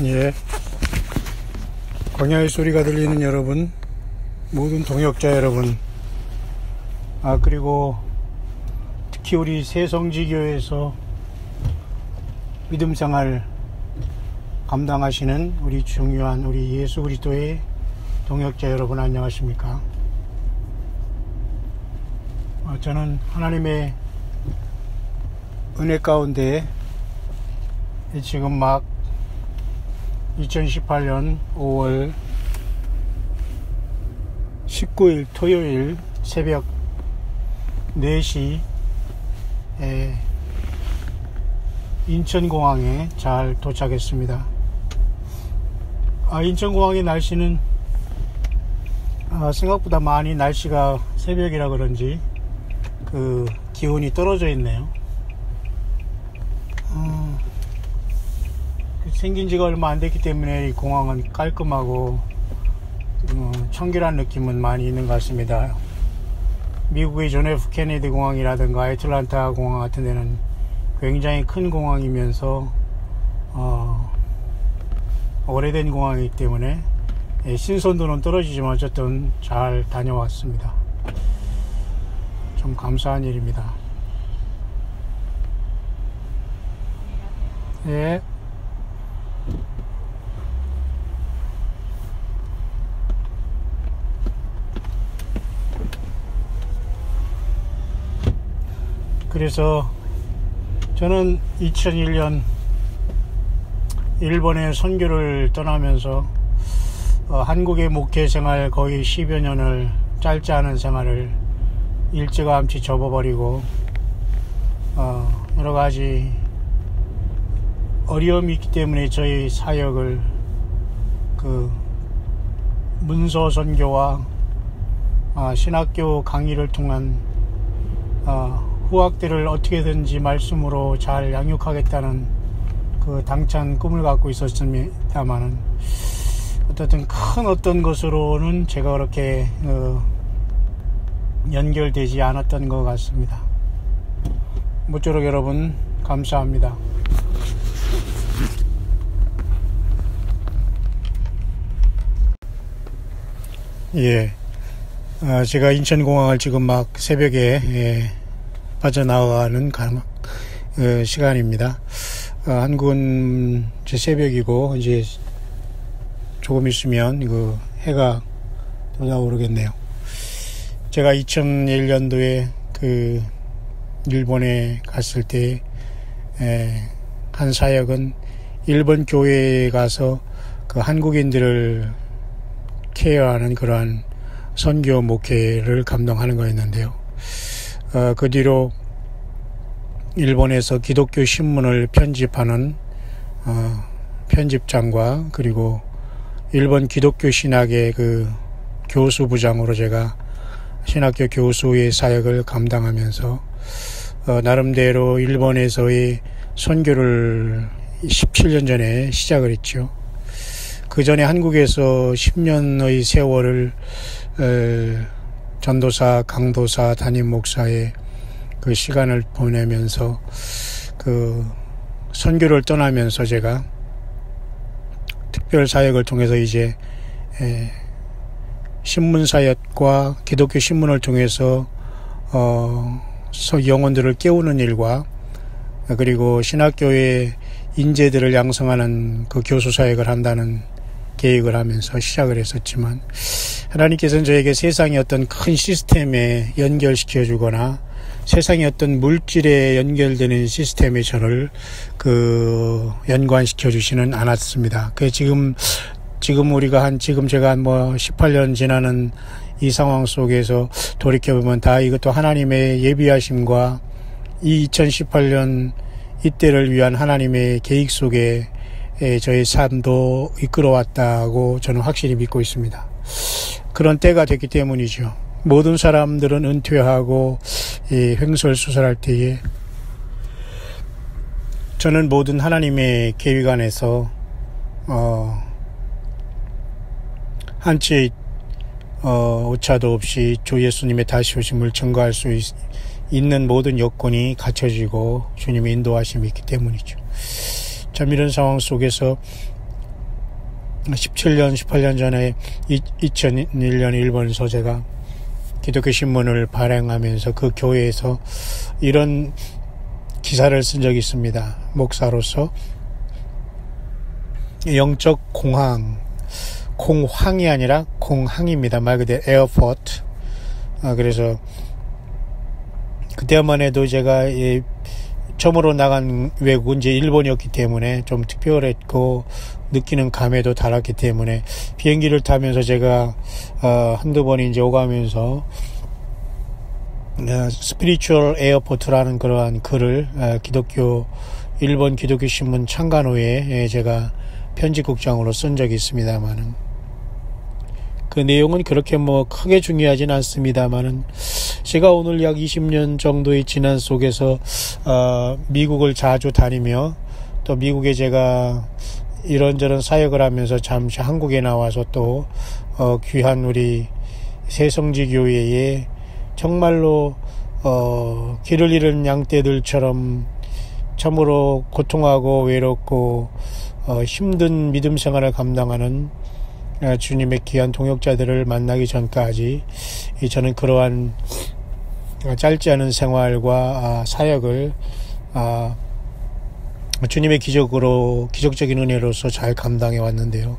예, 광야의 소리가 들리는 여러분, 모든 동역자 여러분, 그리고 특히 우리 새성지교회에서 믿음생활 감당하시는 우리 중요한 우리 예수 그리스도의 동역자 여러분, 안녕하십니까? 저는 하나님의 은혜 가운데 지금 막 2018년 5월 19일 토요일 새벽 4시에 인천공항에 잘 도착했습니다. 인천공항의 날씨는 생각보다 많이 날씨가 새벽이라 그런지 그 기온이 떨어져 있네요. 생긴 지가 얼마 안 됐기 때문에 이 공항은 깔끔하고 청결한 느낌은 많이 있는 것 같습니다. 미국의 존 F 케네디 공항이라든가 애틀란타 공항 같은 데는 굉장히 큰 공항이면서 오래된 공항이기 때문에 신선도는 떨어지지만 어쨌든 잘 다녀왔습니다. 좀 감사한 일입니다. 예. 그래서 저는 2001년 일본에 선교를 떠나면서 한국의 목회 생활 거의 10여 년을, 짧지 않은 생활을 일찌감치 접어버리고 여러가지 어려움이 있기 때문에 저희 사역을 문서 선교와 신학교 강의를 통한 후학들을 어떻게든지 말씀으로 잘 양육하겠다는 그 당찬 꿈을 갖고 있었습니다만은 어쨌든 큰 어떤 것으로는 제가 그렇게 연결되지 않았던 것 같습니다. 모쪼록 여러분 감사합니다. 예, 제가 인천공항을 지금 막 새벽에 빠져나가는 시간입니다. 한국은 이제 새벽이고 이제 조금 있으면 해가 돋아오르겠네요. 제가 2001년도에 일본에 갔을 때 한 사역은 일본 교회에 가서 한국인들을 케어하는 그러한 선교 목회를 감당하는 거였는데요. 그 뒤로 일본에서 기독교 신문을 편집하는 편집장과 그리고 일본 기독교 신학의 교수부장으로 제가 신학교 교수의 사역을 감당하면서 나름대로 일본에서의 선교를 17년 전에 시작을 했죠. 그 전에 한국에서 10년의 세월을 전도사, 강도사, 담임 목사의 그 시간을 보내면서 선교를 떠나면서 제가 특별 사역을 통해서 이제 신문 사역과 기독교 신문을 통해서 영혼들을 깨우는 일과 그리고 신학교의 인재들을 양성하는 그 교수 사역을 한다는 계획을 하면서 시작을 했었지만 하나님께서는 저에게 세상의 어떤 큰 시스템에 연결시켜 주거나 세상의 어떤 물질에 연결되는 시스템에 저를 연관시켜 주시는 않았습니다. 지금 우리가 지금 제가 18년 지나는 이 상황 속에서 돌이켜보면 다 이것도 하나님의 예비하심과 이 2018년 이때를 위한 하나님의 계획 속에 저의 삶도 이끌어왔다고 저는 확실히 믿고 있습니다. 그런 때가 됐기 때문이죠. 모든 사람들은 은퇴하고 횡설수설할 때에 저는 모든 하나님의 계획 안에서 한치의 오차도 없이 주 예수님의 다시 오심을 증거할 수 있는 모든 여건이 갖춰지고 주님의 인도하심이 있기 때문이죠. 참 이런 상황 속에서 17년, 18년 전에 2001년 일본에서 제가 기독교 신문을 발행하면서 그 교회에서 이런 기사를 쓴 적이 있습니다. 목사로서 영적 공황, 공황이 아니라 공항입니다. 말 그대로 에어포트. 그래서 그때만 해도 제가 처음으로 나간 외국은 이제 일본이었기 때문에 좀 특별했고 느끼는 감에도 달았기 때문에 비행기를 타면서 제가 한두 번 이제 오가면서 스피리추얼 에어포트라는 그러한 글을 일본 기독교 신문 창간호에 제가 편집국장으로 쓴 적이 있습니다만은 그 내용은 그렇게 크게 중요하진 않습니다만은 제가 오늘 약 20년 정도의 지난 속에서 미국을 자주 다니며 또 미국에 제가 이런저런 사역을 하면서 잠시 한국에 나와서 또 귀한 우리 새성지 교회에 정말로 길을 잃은 양떼들처럼 참으로 고통하고 외롭고 힘든 믿음 생활을 감당하는 주님의 귀한 동역자들을 만나기 전까지 저는 그러한 짧지 않은 생활과 사역을 주님의 기적적인 은혜로서 잘 감당해 왔는데요.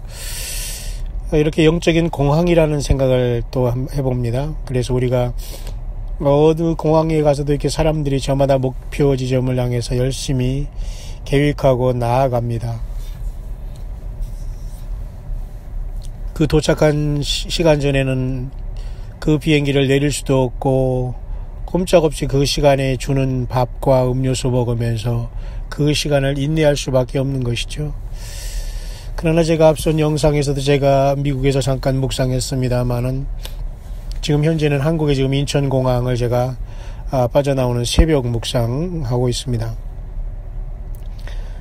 이렇게 영적인 공황이라는 생각을 또 해봅니다. 그래서 우리가 어느 공항에 가서도 이렇게 사람들이 저마다 목표 지점을 향해서 열심히 계획하고 나아갑니다. 그 도착한 시간 전에는 그 비행기를 내릴 수도 없고 꼼짝없이 그 시간에 주는 밥과 음료수 먹으면서 그 시간을 인내할 수밖에 없는 것이죠. 그러나 제가 앞선 영상에서도 제가 미국에서 잠깐 묵상했습니다만은 지금 현재는 한국의 지금 인천공항을 제가 빠져나오는 새벽 묵상하고 있습니다.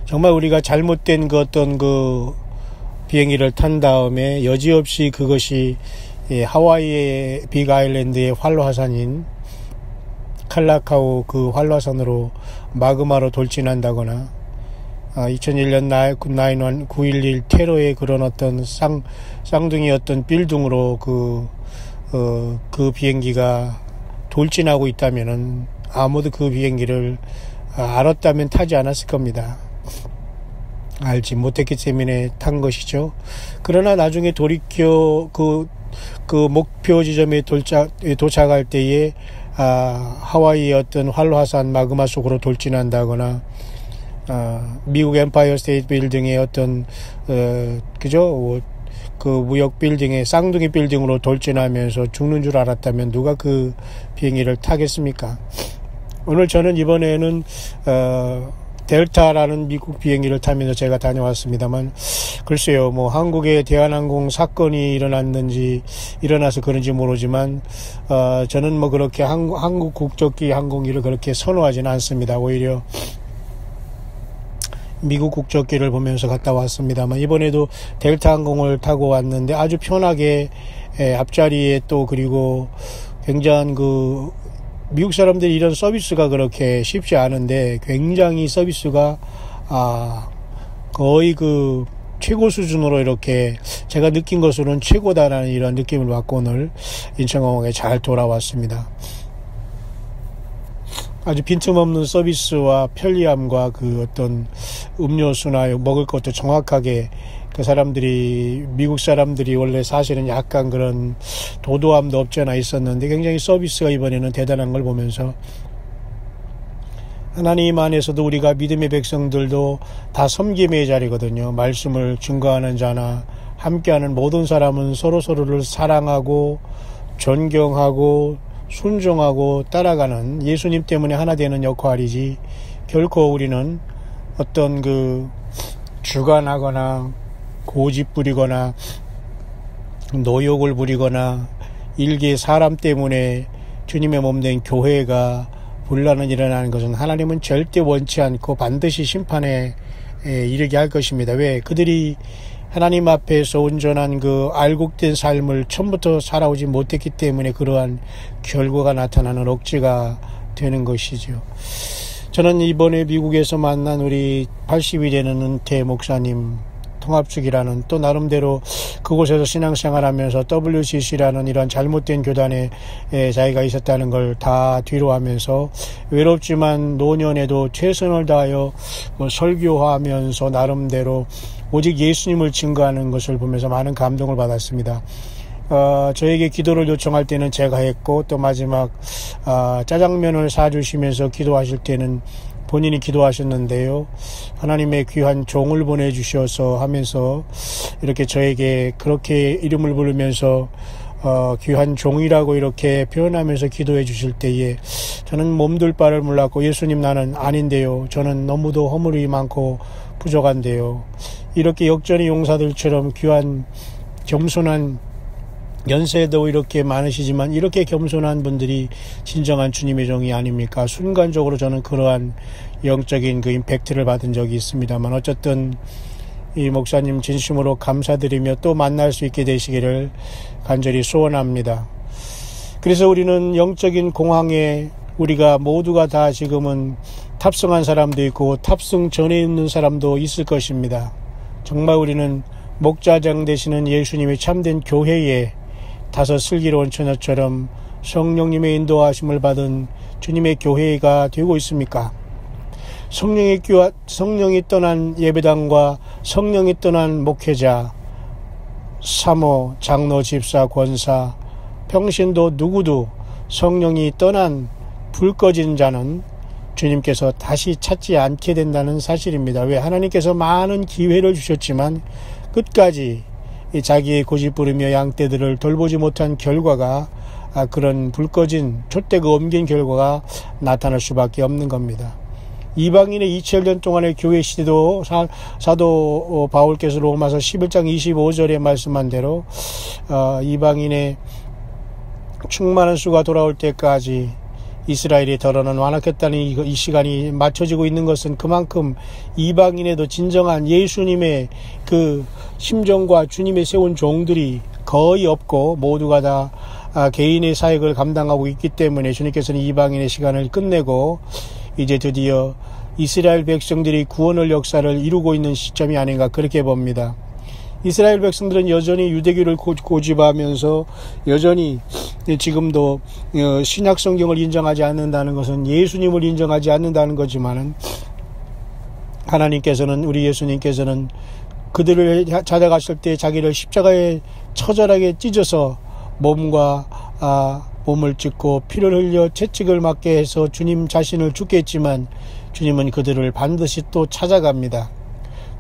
정말 우리가 잘못된 어떤 비행기를 탄 다음에 여지없이 그것이 하와이의 빅 아일랜드의 활화산인 칼라카우 그 활화산으로 마그마로 돌진한다거나 2001년 9.11 테러의 그런 어떤 쌍둥이 어떤 빌딩으로 그 비행기가 돌진하고 있다면은 아무도 그 비행기를 알았다면 타지 않았을 겁니다. 알지 못했기 때문에 탄 것이죠. 그러나 나중에 돌이켜 그 목표 지점에 도착할 때에 하와이의 어떤 활화산 마그마 속으로 돌진한다거나 미국 엠파이어 스테이트 빌딩의 어떤 그 무역 빌딩의 쌍둥이 빌딩으로 돌진하면서 죽는 줄 알았다면 누가 그 비행기를 타겠습니까? 오늘 저는 이번에는 델타라는 미국 비행기를 타면서 제가 다녀왔습니다만 글쎄요 한국에 대한항공 사건이 일어나서 그런지 모르지만 저는 그렇게 한국 국적기 항공기를 그렇게 선호하지는 않습니다. 오히려 미국 국적기를 보면서 갔다 왔습니다만 이번에도 델타 항공을 타고 왔는데 아주 편하게 앞자리에 또 그리고 굉장한 미국 사람들이 이런 서비스가 그렇게 쉽지 않은데 굉장히 서비스가 거의 최고 수준으로 이렇게 제가 느낀 것으로는 최고다라는 이런 느낌을 받고 오늘 인천공항에 잘 돌아왔습니다. 아주 빈틈없는 서비스와 편리함과 어떤 음료수나 먹을 것도 정확하게 미국 사람들이 원래 사실은 약간 그런 도도함도 없지 않아 있었는데 굉장히 서비스가 이번에는 대단한 걸 보면서 하나님 안에서도 우리가 믿음의 백성들도 다 섬김의 자리거든요. 말씀을 증거하는 자나 함께하는 모든 사람은 서로서로를 사랑하고 존경하고 순종하고 따라가는 예수님 때문에 하나 되는 역할이지 결코 우리는 어떤 주관하거나 고집 부리거나 노욕을 부리거나 일개 사람 때문에 주님의 몸된 교회가 분란을 일어나는 것은 하나님은 절대 원치 않고 반드시 심판에 이르게 할 것입니다. 왜? 그들이 하나님 앞에서 온전한 알곡된 삶을 처음부터 살아오지 못했기 때문에 그러한 결과가 나타나는 억지가 되는 것이죠. 저는 이번에 미국에서 만난 우리 80이 되는 은퇴 목사님 통합축이라는 또 나름대로 그곳에서 신앙생활하면서 WCC라는 이런 잘못된 교단에 자기가 있었다는 걸 다 뒤로 하면서 외롭지만 노년에도 최선을 다하여 설교하면서 나름대로 오직 예수님을 증거하는 것을 보면서 많은 감동을 받았습니다. 저에게 기도를 요청할 때는 제가 했고 또 마지막 짜장면을 사주시면서 기도하실 때는 본인이 기도하셨는데요. 하나님의 귀한 종을 보내주셔서 하면서 이렇게 저에게 그렇게 이름을 부르면서 귀한 종이라고 이렇게 표현하면서 기도해 주실 때에 저는 몸둘 바를 몰랐고 예수님 나는 아닌데요. 저는 너무도 허물이 많고 부족한데요. 이렇게 역전의 용사들처럼 귀한 겸손한 연세도 이렇게 많으시지만 이렇게 겸손한 분들이 진정한 주님의 종이 아닙니까? 순간적으로 저는 그러한 영적인 그 임팩트를 받은 적이 있습니다만 어쨌든 이 목사님 진심으로 감사드리며 또 만날 수 있게 되시기를 간절히 소원합니다. 그래서 우리는 영적인 공항에 우리가 모두가 다 지금은 탑승한 사람도 있고 탑승 전에 있는 사람도 있을 것입니다. 정말 우리는 목자장 되시는 예수님의 참된 교회에 다섯 슬기로운 처녀처럼 성령님의 인도하심을 받은 주님의 교회가 되고 있습니까? 성령이 떠난 예배당과 성령이 떠난 목회자, 사모, 장로, 집사, 권사, 평신도 누구도 성령이 떠난 불 꺼진 자는 주님께서 다시 찾지 않게 된다는 사실입니다. 왜? 하나님께서 많은 기회를 주셨지만 끝까지 자기의 고집부리며 양떼들을 돌보지 못한 결과가 그런 불 꺼진 촛대가 옮긴 결과가 나타날 수밖에 없는 겁니다. 이방인의 2000년 동안의 교회 시대도 사도 바울께서 로마서 11장 25절에 말씀한 대로 이방인의 충만한 수가 돌아올 때까지 이스라엘이 더러는 완악했다는 이 시간이 맞춰지고 있는 것은 그만큼 이방인에도 진정한 예수님의 그 심정과 주님의 세운 종들이 거의 없고 모두가 다 개인의 사역을 감당하고 있기 때문에 주님께서는 이방인의 시간을 끝내고 이제 드디어 이스라엘 백성들이 구원의 역사를 이루고 있는 시점이 아닌가 그렇게 봅니다. 이스라엘 백성들은 여전히 유대교를 고집하면서 여전히 지금도 신약 성경을 인정하지 않는다는 것은 예수님을 인정하지 않는다는 거지만은 하나님께서는 우리 예수님께서는 그들을 찾아가실 때 자기를 십자가에 처절하게 찢어서 몸을 찢고 피를 흘려 채찍을 맞게 해서 주님 자신을 죽게 했지만 주님은 그들을 반드시 또 찾아갑니다.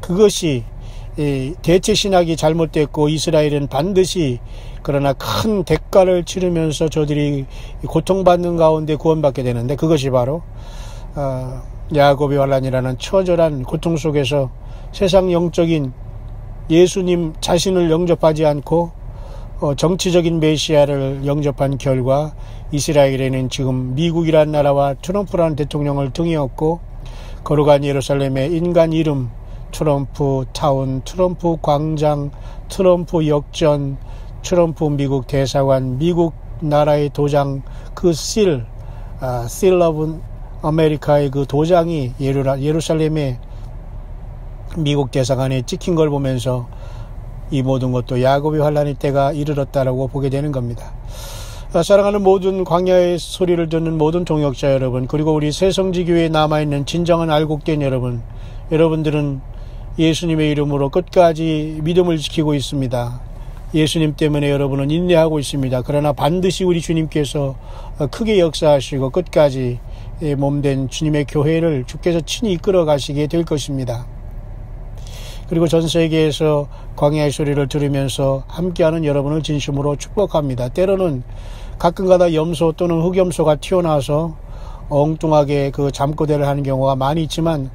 그것이 대체 신학이 잘못됐고 이스라엘은 반드시 그러나 큰 대가를 치르면서 저들이 고통받는 가운데 구원받게 되는데 그것이 바로 야곱의 환란이라는 처절한 고통 속에서 세상 영적인 예수님 자신을 영접하지 않고 정치적인 메시아를 영접한 결과 이스라엘에는 지금 미국이라는 나라와 트럼프라는 대통령을 등에 업고 거룩한 예루살렘의 인간 이름 트럼프 타운, 트럼프 광장, 트럼프 역전, 트럼프 미국 대사관, 미국 나라의 도장, 그 seal of America의 그 도장이 예루살렘의 미국 대사관에 찍힌 걸 보면서 이 모든 것도 야곱의 환란의 때가 이르렀다라고 보게 되는 겁니다. 사랑하는 모든 광야의 소리를 듣는 모든 동역자 여러분, 그리고 우리 새성지교회에 남아있는 진정한 알곡된 여러분들은 예수님의 이름으로 끝까지 믿음을 지키고 있습니다. 예수님 때문에 여러분은 인내하고 있습니다. 그러나 반드시 우리 주님께서 크게 역사하시고 끝까지 몸된 주님의 교회를 주께서 친히 이끌어 가시게 될 것입니다. 그리고 전 세계에서 광야의 소리를 들으면서 함께하는 여러분을 진심으로 축복합니다. 때로는 가끔가다 염소 또는 흑염소가 튀어나와서 엉뚱하게 그 잠꼬대를 하는 경우가 많이 있지만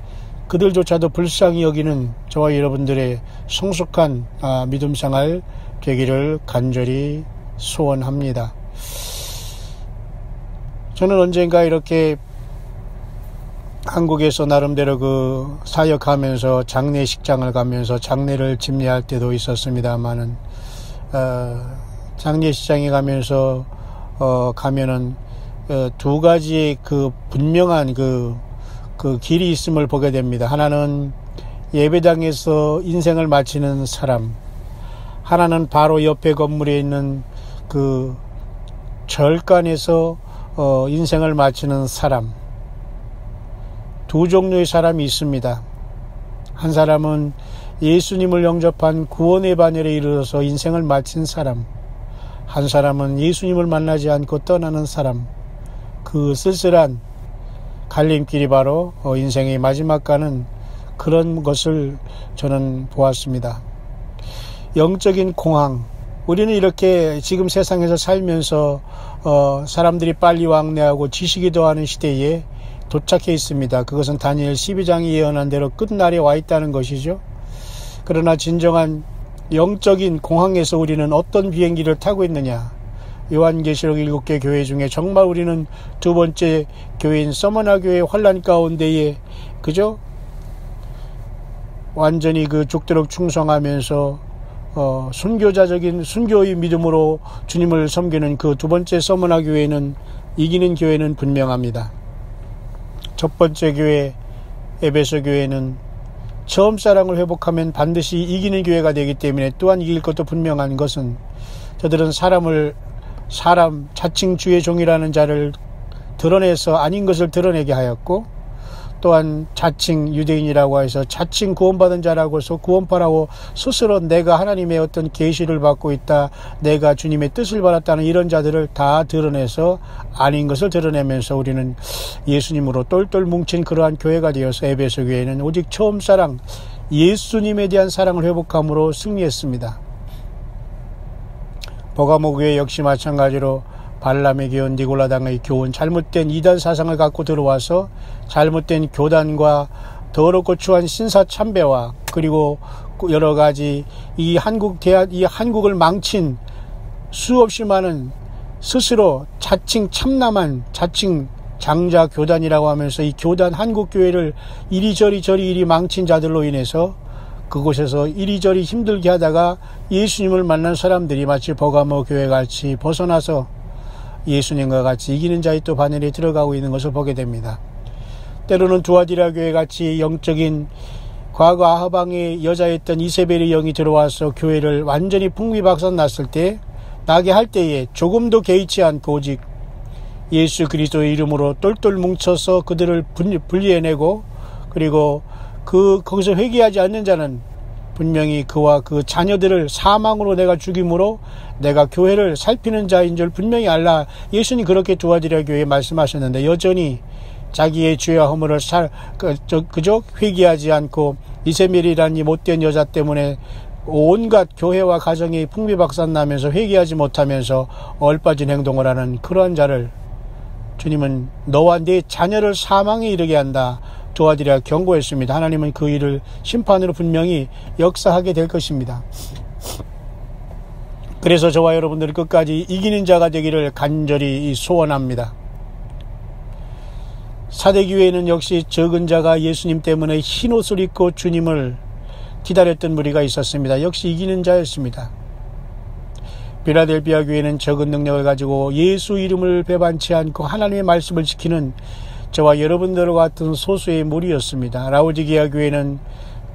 그들조차도 불쌍히 여기는 저와 여러분들의 성숙한 믿음생활 되기를 간절히 소원합니다. 저는 언젠가 이렇게 한국에서 나름대로 그 사역하면서 장례식장을 가면서 장례를 집례할 때도 있었습니다만은 장례식장에 가면서 가면은 두 가지의 그 분명한 그 길이 있음을 보게 됩니다. 하나는 예배당에서 인생을 마치는 사람, 하나는 바로 옆에 건물에 있는 그 절간에서 인생을 마치는 사람. 두 종류의 사람이 있습니다. 한 사람은 예수님을 영접한 구원의 반열에 이르러서 인생을 마친 사람, 한 사람은 예수님을 만나지 않고 떠나는 사람. 그 쓸쓸한 갈림길이 바로 인생의 마지막 가는 그런 것을 저는 보았습니다. 영적인 공황. 우리는 이렇게 지금 세상에서 살면서 사람들이 빨리 왕래하고 지식이 더하는 시대에 도착해 있습니다. 그것은 다니엘 12장이 예언한 대로 끝날에 와 있다는 것이죠. 그러나 진정한 영적인 공항에서 우리는 어떤 비행기를 타고 있느냐. 요한계시록 7개 교회 중에 정말 우리는 두 번째 교회인 서머나 교회의 환란 가운데에 그죠? 완전히 그 죽도록 충성하면서 순교자적인 순교의 믿음으로 주님을 섬기는 그 두 번째 서머나 교회는 이기는 교회는 분명합니다. 첫 번째 교회 에베소 교회는 처음 사랑을 회복하면 반드시 이기는 교회가 되기 때문에 또한 이길 것도 분명한 것은 저들은 사람 자칭 주의 종이라는 자를 드러내서 아닌 것을 드러내게 하였고, 또한 자칭 유대인이라고 해서 자칭 구원받은 자라고 해서 구원파라고 스스로 내가 하나님의 어떤 계시를 받고 있다, 내가 주님의 뜻을 받았다는 이런 자들을 다 드러내서 아닌 것을 드러내면서 우리는 예수님으로 똘똘 뭉친 그러한 교회가 되어서 에베소 교회는 오직 처음 사랑, 예수님에 대한 사랑을 회복함으로 승리했습니다. 버가모 교회 역시 마찬가지로 발람의 교훈, 니골라당의 교훈, 잘못된 이단 사상을 갖고 들어와서 잘못된 교단과 더럽고 추한 신사 참배와 그리고 여러 가지 이 한국을 망친 수없이 많은 스스로 자칭 참남한 자칭 장자 교단이라고 하면서 이 교단 한국교회를 이리 망친 자들로 인해서 그곳에서 이리저리 힘들게 하다가 예수님을 만난 사람들이 마치 버가모 교회 같이 벗어나서 예수님과 같이 이기는 자의 또 반열에 들어가고 있는 것을 보게 됩니다. 때로는 두아디라 교회 같이 영적인 과거 아하방의 여자였던 이세벨의 영이 들어와서 교회를 완전히 풍비박산 나게 할 때에 조금도 개의치 않고 오직 예수 그리스도의 이름으로 똘똘 뭉쳐서 그들을 분리해내고, 그리고 거기서 회개하지 않는 자는 분명히 그와 그 자녀들을 사망으로 내가 죽임으로 내가 교회를 살피는 자인 줄 분명히 알라. 예수님 그렇게 두아디라 교회에 말씀하셨는데 여전히 자기의 죄와 허물을 그저 회개하지 않고 이세벨이라는 이 못된 여자 때문에 온갖 교회와 가정이 풍비박산나면서 회개하지 못하면서 얼빠진 행동을 하는 그러한 자를 주님은 너와 네 자녀를 사망에 이르게 한다, 도와드려 경고했습니다. 하나님은 그 일을 심판으로 분명히 역사하게 될 것입니다. 그래서 저와 여러분들이 끝까지 이기는 자가 되기를 간절히 소원합니다. 사대교회에는 역시 적은 자가 예수님 때문에 흰옷을 입고 주님을 기다렸던 무리가 있었습니다. 역시 이기는 자였습니다. 필라델피아 교회는 적은 능력을 가지고 예수 이름을 배반치 않고 하나님의 말씀을 지키는 저와 여러분들과 같은 소수의 무리였습니다. 라오디게아 교회는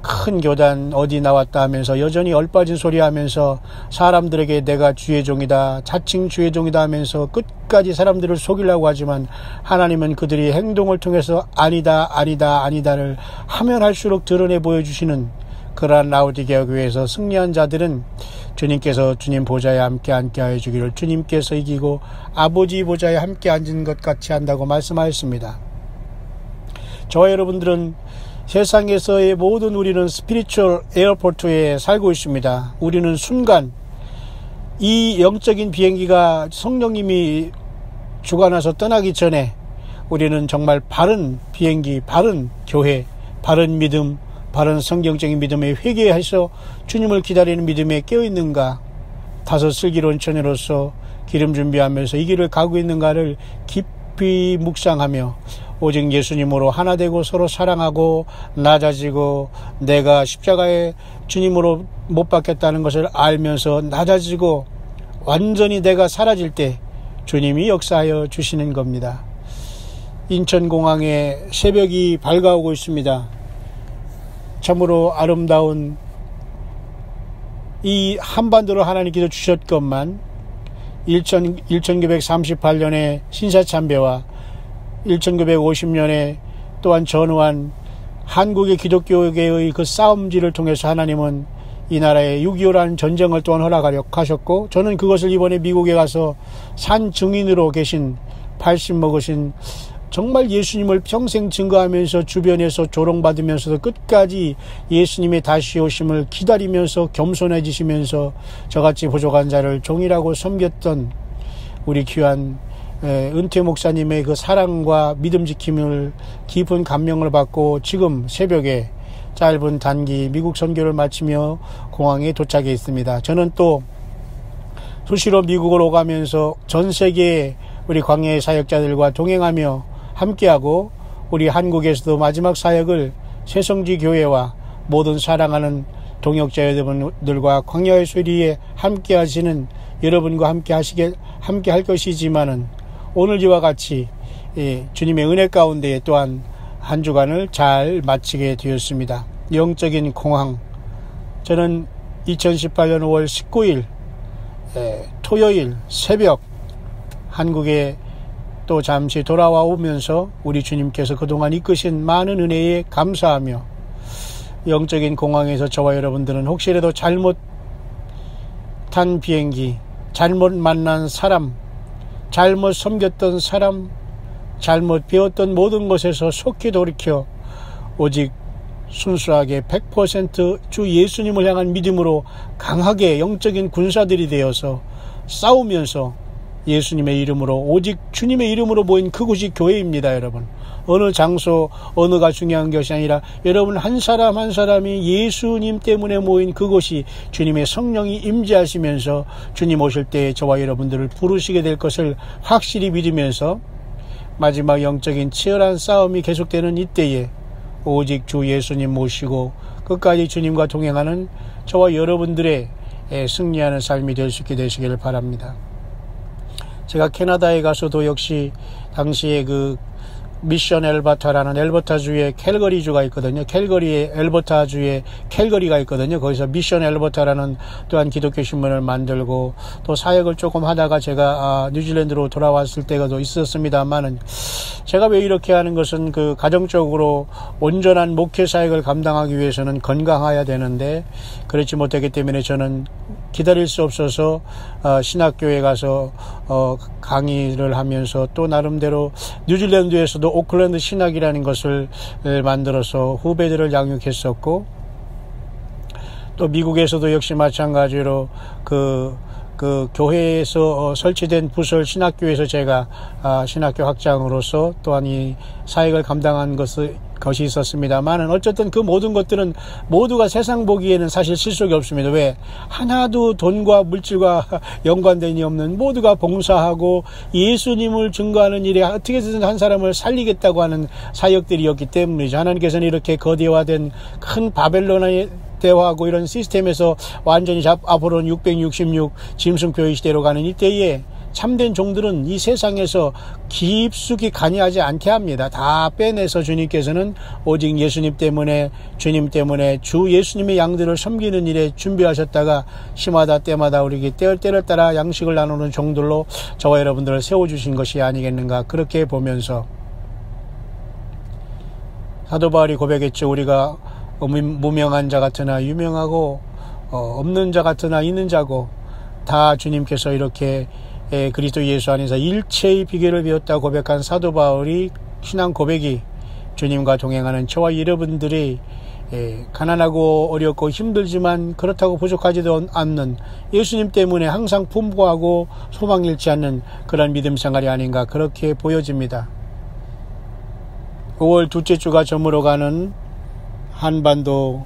큰 교단 어디 나왔다 하면서 여전히 얼빠진 소리 하면서 사람들에게 내가 주의 종이다, 자칭 주의 종이다 하면서 끝까지 사람들을 속이려고 하지만 하나님은 그들이 행동을 통해서 아니다를 하면 할수록 드러내 보여주시는 그러한 라오디게아 교회에서 승리한 자들은 주님께서 주님 보좌에 함께 앉게 하여 주기를 주님께서 이기고 아버지 보좌에 함께 앉은 것 같이 한다고 말씀하였습니다. 저와 여러분들은 세상에서의 모든 우리는 스피리추얼 에어포트에 살고 있습니다. 우리는 순간 이 영적인 비행기가 성령님이 주관해서 떠나기 전에 우리는 정말 바른 비행기, 바른 교회, 바른 믿음, 바른 성경적인 믿음에 회개해서 주님을 기다리는 믿음에 깨어있는가, 다섯 슬기로운 처녀로서 기름 준비하면서 이 길을 가고 있는가를 깊이 묵상하며 오직 예수님으로 하나 되고 서로 사랑하고 낮아지고 내가 십자가에 주님으로 못 박혔다는 것을 알면서 낮아지고 완전히 내가 사라질 때 주님이 역사하여 주시는 겁니다. 인천공항에 새벽이 밝아오고 있습니다. 참으로 아름다운 이 한반도를 하나님께서 주셨건만 1938년에 신사참배와 1950년에 또한 전후한 한국의 기독교계의 그 싸움질을 통해서 하나님은 이 나라에 6.25라는 전쟁을 또한 허락하려 하셨고, 저는 그것을 이번에 미국에 가서 산 증인으로 계신 80 먹으신 정말 예수님을 평생 증거하면서 주변에서 조롱받으면서도 끝까지 예수님의 다시 오심을 기다리면서 겸손해지시면서 저같이 부족한 자를 종이라고 섬겼던 우리 귀한 은퇴 목사님의 그 사랑과 믿음 지킴을 깊은 감명을 받고 지금 새벽에 짧은 단기 미국 선교를 마치며 공항에 도착해 있습니다. 저는 또 수시로 미국을 오가면서 전 세계의 우리 광야의 사역자들과 동행하며 함께하고, 우리 한국에서도 마지막 사역을 새성지 교회와 모든 사랑하는 동역자 여러분들과 광야의 소리에 함께 하시는 여러분과 함께 할 것이지만은, 오늘 이와 같이 주님의 은혜 가운데 또한 한 주간을 잘 마치게 되었습니다. 영적인 공항. 저는 2018년 5월 19일 토요일 새벽 한국에 또 잠시 돌아와 오면서 우리 주님께서 그동안 이끄신 많은 은혜에 감사하며, 영적인 공항에서 저와 여러분들은 혹시라도 잘못 탄 비행기, 잘못 만난 사람, 잘못 섬겼던 사람, 잘못 배웠던 모든 것에서 속히 돌이켜 오직 순수하게 100% 주 예수님을 향한 믿음으로 강하게 영적인 군사들이 되어서 싸우면서 예수님의 이름으로, 오직 주님의 이름으로 모인 그곳이 교회입니다. 여러분, 어느 장소 어느가 중요한 것이 아니라 여러분 한 사람 한 사람이 예수님 때문에 모인 그곳이 주님의 성령이 임재하시면서 주님 오실 때 저와 여러분들을 부르시게 될 것을 확실히 믿으면서 마지막 영적인 치열한 싸움이 계속되는 이때에 오직 주 예수님 모시고 끝까지 주님과 동행하는 저와 여러분들의 승리하는 삶이 될 수 있게 되시기를 바랍니다. 제가 캐나다에 가서도 역시 당시에 그 미션 엘버타라는 엘버타주의 캘거리주가 있거든요. 캘거리의 엘버타주의 캘거리가 있거든요. 거기서 미션 엘버타라는 또한 기독교 신문을 만들고 또 사역을 조금 하다가 제가 뉴질랜드로 돌아왔을 때가 또 있었습니다만은, 제가 왜 이렇게 하는 것은 그 가정적으로 온전한 목회 사역을 감당하기 위해서는 건강해야 되는데 그렇지 못하기 때문에 저는 기다릴 수 없어서 신학교에 가서 강의를 하면서 또 나름대로 뉴질랜드에서도 오클랜드 신학이라는 것을 만들어서 후배들을 양육했었고, 또 미국에서도 역시 마찬가지로 그 교회에서 설치된 부설 신학교에서 제가 신학교 학장으로서 또한 이 사역을 감당한 것이 있었습니다만은, 어쨌든 그 모든 것들은 모두가 세상 보기에는 사실 실속이 없습니다. 왜? 하나도 돈과 물질과 연관된이 없는, 모두가 봉사하고 예수님을 증거하는 일에 어떻게든 한 사람을 살리겠다고 하는 사역들이었기 때문이죠. 하나님께서는 이렇게 거대화된 큰 바벨론의 대화하고 이런 시스템에서 완전히 앞으로는 666 짐승표의 시대로 가는 이때에 참된 종들은 이 세상에서 깊숙이 관여하지 않게 합니다. 다 빼내서 주님께서는 오직 예수님 때문에, 주님 때문에 주 예수님의 양들을 섬기는 일에 준비하셨다가 시마다 때마다 우리에게 때를 따라 양식을 나누는 종들로 저와 여러분들을 세워주신 것이 아니겠는가, 그렇게 보면서 사도 바울이 고백했죠. 우리가 무명한 자 같으나 유명하고 없는 자 같으나 있는 자고, 다 주님께서 이렇게 그리스도 예수 안에서 일체의 비결을 배웠다고 고백한 사도 바울이 신앙 고백이 주님과 동행하는 저와 여러분들이 가난하고 어렵고 힘들지만 그렇다고 부족하지도 않는, 예수님 때문에 항상 풍부하고 소망 잃지 않는 그런 믿음 생활이 아닌가, 그렇게 보여집니다. 5월 둘째 주가 저물어가는 한반도,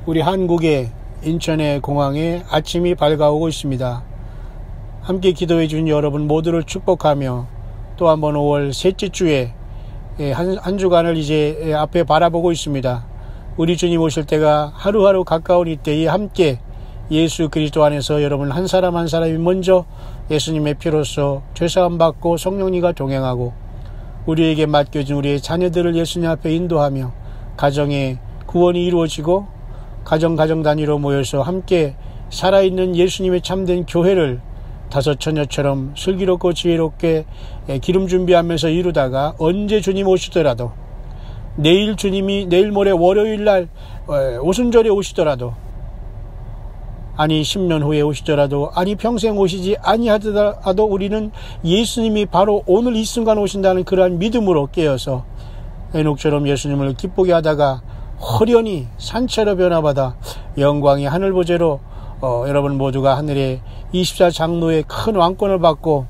우리 한국의 인천의 공항에 아침이 밝아오고 있습니다. 함께 기도해 주신 여러분 모두를 축복하며 또 한번 5월 셋째 주에 한 주간을 이제 앞에 바라보고 있습니다. 우리 주님 오실 때가 하루하루 가까운 이때에 함께 예수 그리스도 안에서 여러분 한 사람 한 사람이 먼저 예수님의 피로써 죄사함 받고 성령님과 동행하고 우리에게 맡겨진 우리의 자녀들을 예수님 앞에 인도하며 가정의 구원이 이루어지고 가정 단위로 모여서 함께 살아있는 예수님의 참된 교회를 다섯 처녀처럼 슬기롭고 지혜롭게 기름 준비하면서 이루다가 언제 주님 오시더라도 내일 모레 월요일날 오순절에 오시더라도 아니 10년 후에 오시더라도 아니 평생 오시지 아니하더라도 우리는 예수님이 바로 오늘 이 순간 오신다는 그러한 믿음으로 깨어서 에녹처럼 예수님을 기쁘게 하다가 허련히 산채로 변화받아 영광의 하늘 보좌로 여러분 모두가 하늘의 24장로의 큰 왕권을 받고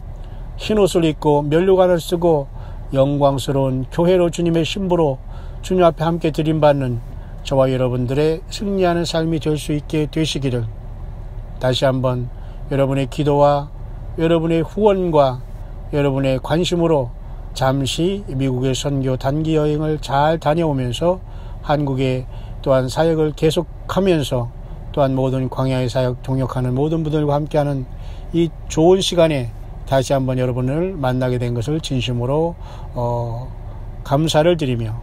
흰옷을 입고 면류관을 쓰고 영광스러운 교회로 주님의 신부로 주님 앞에 함께 드림받는 저와 여러분들의 승리하는 삶이 될 수 있게 되시기를 다시 한번 여러분의 기도와 여러분의 후원과 여러분의 관심으로 잠시 미국의 선교 단기 여행을 잘 다녀오면서 한국에 또한 사역을 계속하면서 또한 모든 광야의 사역 동역하는 모든 분들과 함께하는 이 좋은 시간에 다시 한번 여러분을 만나게 된 것을 진심으로 감사를 드리며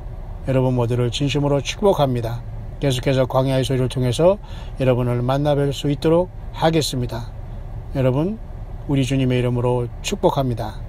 여러분 모두를 진심으로 축복합니다. 계속해서 광야의 소리를 통해서 여러분을 만나뵐 수 있도록 하겠습니다. 여러분 우리 주님의 이름으로 축복합니다.